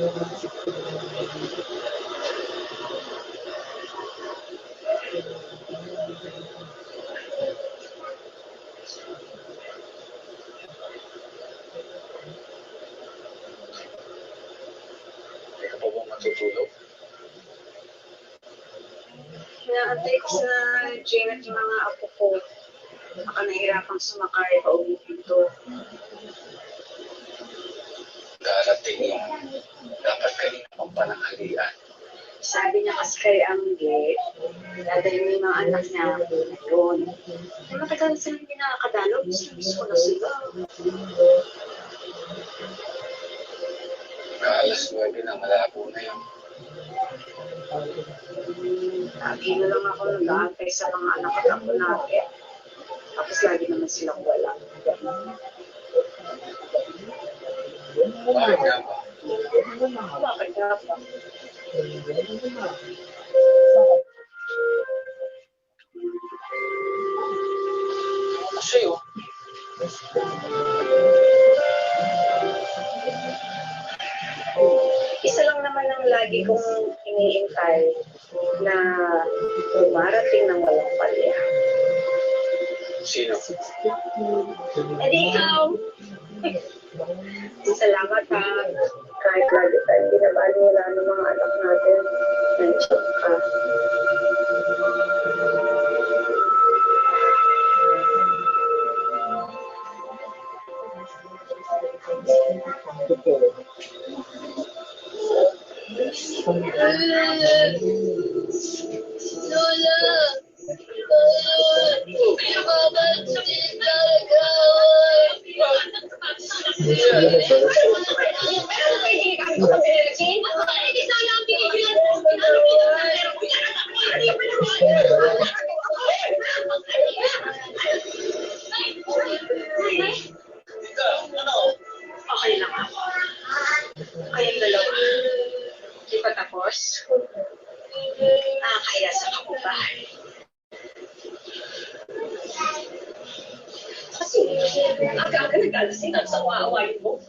Hindi ka pa ba matutulog? Inaantay ko sa Jane at yung mga apo ko. Baka nahihirapang sumakay pa uwi dito. Darating yung dapat kanina pang pananghalian. Sabi niya kasi kay Angge, dadalhin mo yung mga anak niya doon. Ay, matagal sila hindi nakakadalaw. Gusto ko na sila. Alas 9 na, malabo na yun. Lagi na lang ako nag-aantay sa mga anak at apo natin. Tapos lagi naman silang wala. Bakit nga ba? Bakit nga ba? Kasi oh. Isa lang naman ang lagi kong iniintay na dumarating ng walang palya. Sino? Eh di ikaw! Salamat ha. Kahit lagi tayong binabaliwala ng mga anak natin. Nandiyan ka. Lola! Pinababal sa talaga! Okay lang ako. Kayong dalawa. Di pa tapos? Nakakaya sa kabubahan. Kasi, aga-aga nag-alasin ang sawa-awain mo.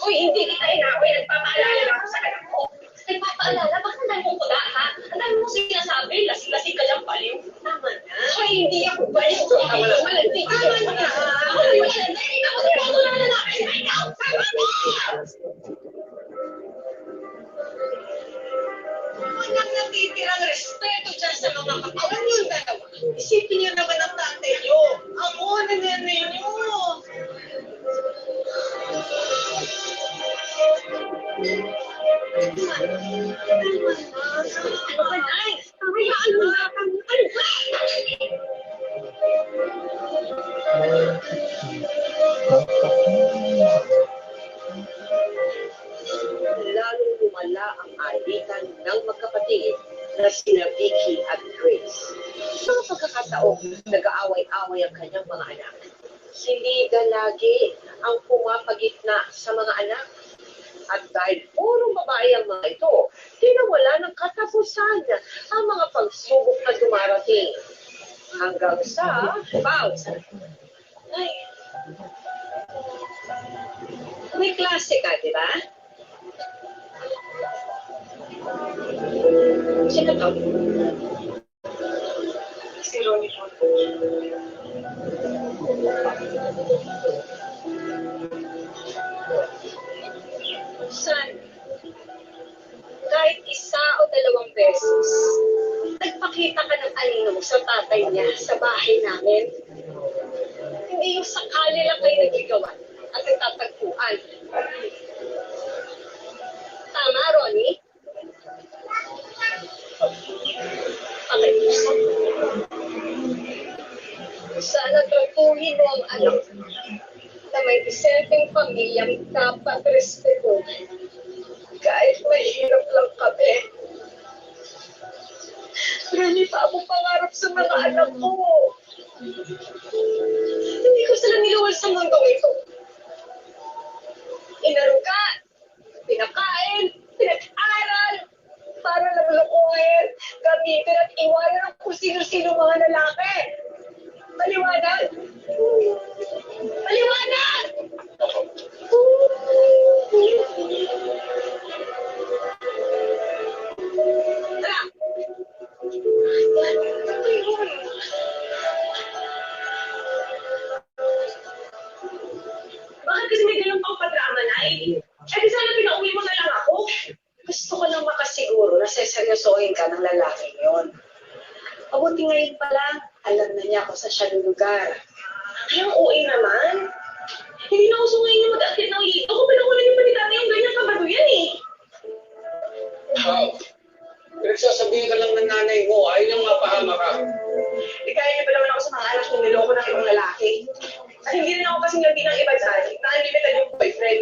Uy, hindi kita inaway. Nagpapaalala lang ako sa anak mo. Nagpapaalala? Bakit ang dami mong kuda, ha? Ang dami mong sinasabi. Lasing-lasing ka lang paliw. Tama na. Uy, hindi ako baliw. Tama na. Tama na. Ako na yun. Hindi ako tinutulungan na namin. Ikaw, tama na! Walang natitirang respeto dyan sa mga katawan niyong dalawa. Isipin niyo naman ang tatay niyo. Ako, nananay niyo. Lalong lumala ang alitan ng magkapatid na sina Vicky at Grace. Sa mga pagkakataong nag-aaway-away ang kanyang mga anak, si Lida lagi ang pumapagitna sa mga anak. At dahil puro babae ang mga ito, tinawala ng katapusan ang mga pagsubok na dumarating. Hanggang sa pause. Ay, may klase ka, di ba? Sino to? Si Ronnie po. San? Kahit isa o dalawang beses, nagpakita ka ng anino mo sa tatay niya sa bahay namin. Hindi yung sakali lang kayo nagigawan at nagtatagpuan. Tama, Ronnie? Pakiusap. Sana tratuhin mo ang anak na may disenteng pamilyang dapat respetuhin. Kahit mahirap lang kami. Marami pa akong pangarap sa mga anak ko. Hindi ko sila niluwal sa mundong ito. Inarugan, pinakain, pinag-aral, para lang lukuhin, gamitin at iwanan ang kung sino-sino mga lalaki. Maliwanag! Maliwanag! ng lalaki yon. Mabuti ngayon pa lang, alam na niya kung saan siya lulugar. Ay, ang OA naman. Hindi na uso ngayon yung mag-akit ng lito. Kung pinakulan yung pagkitati yung ganyan kabado yan eh. Wow. Pinagsasabihin ka lang ng nanay mo, ayaw niyang mapahama ka. Eh, kaya niyo pa naman ako sa mga anak kung niloko ng ibang lalaki. At hindi rin ako kasing lagi ng iba dyan. Na-unlimited yung boyfriend.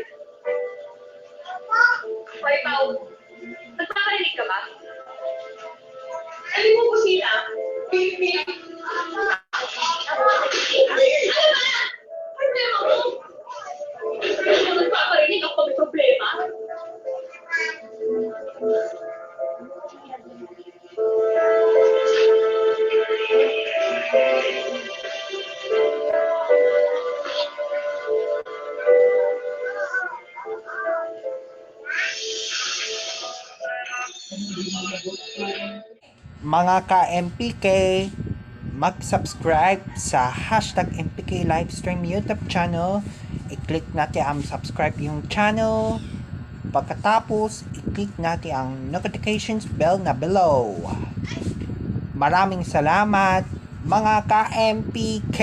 Hoy, Pao. Nagpaparinig ka ba? Alin mo kusina? Pili. Ano ba? Problema mo? Nagpaparinig ako may problema? Mga ka-MPK, mag-subscribe sa hashtag MPK Livestream YouTube channel. I-click natin ang subscribe yung channel. Pagkatapos, i-click natin ang notifications bell na below. Maraming salamat mga ka-MPK.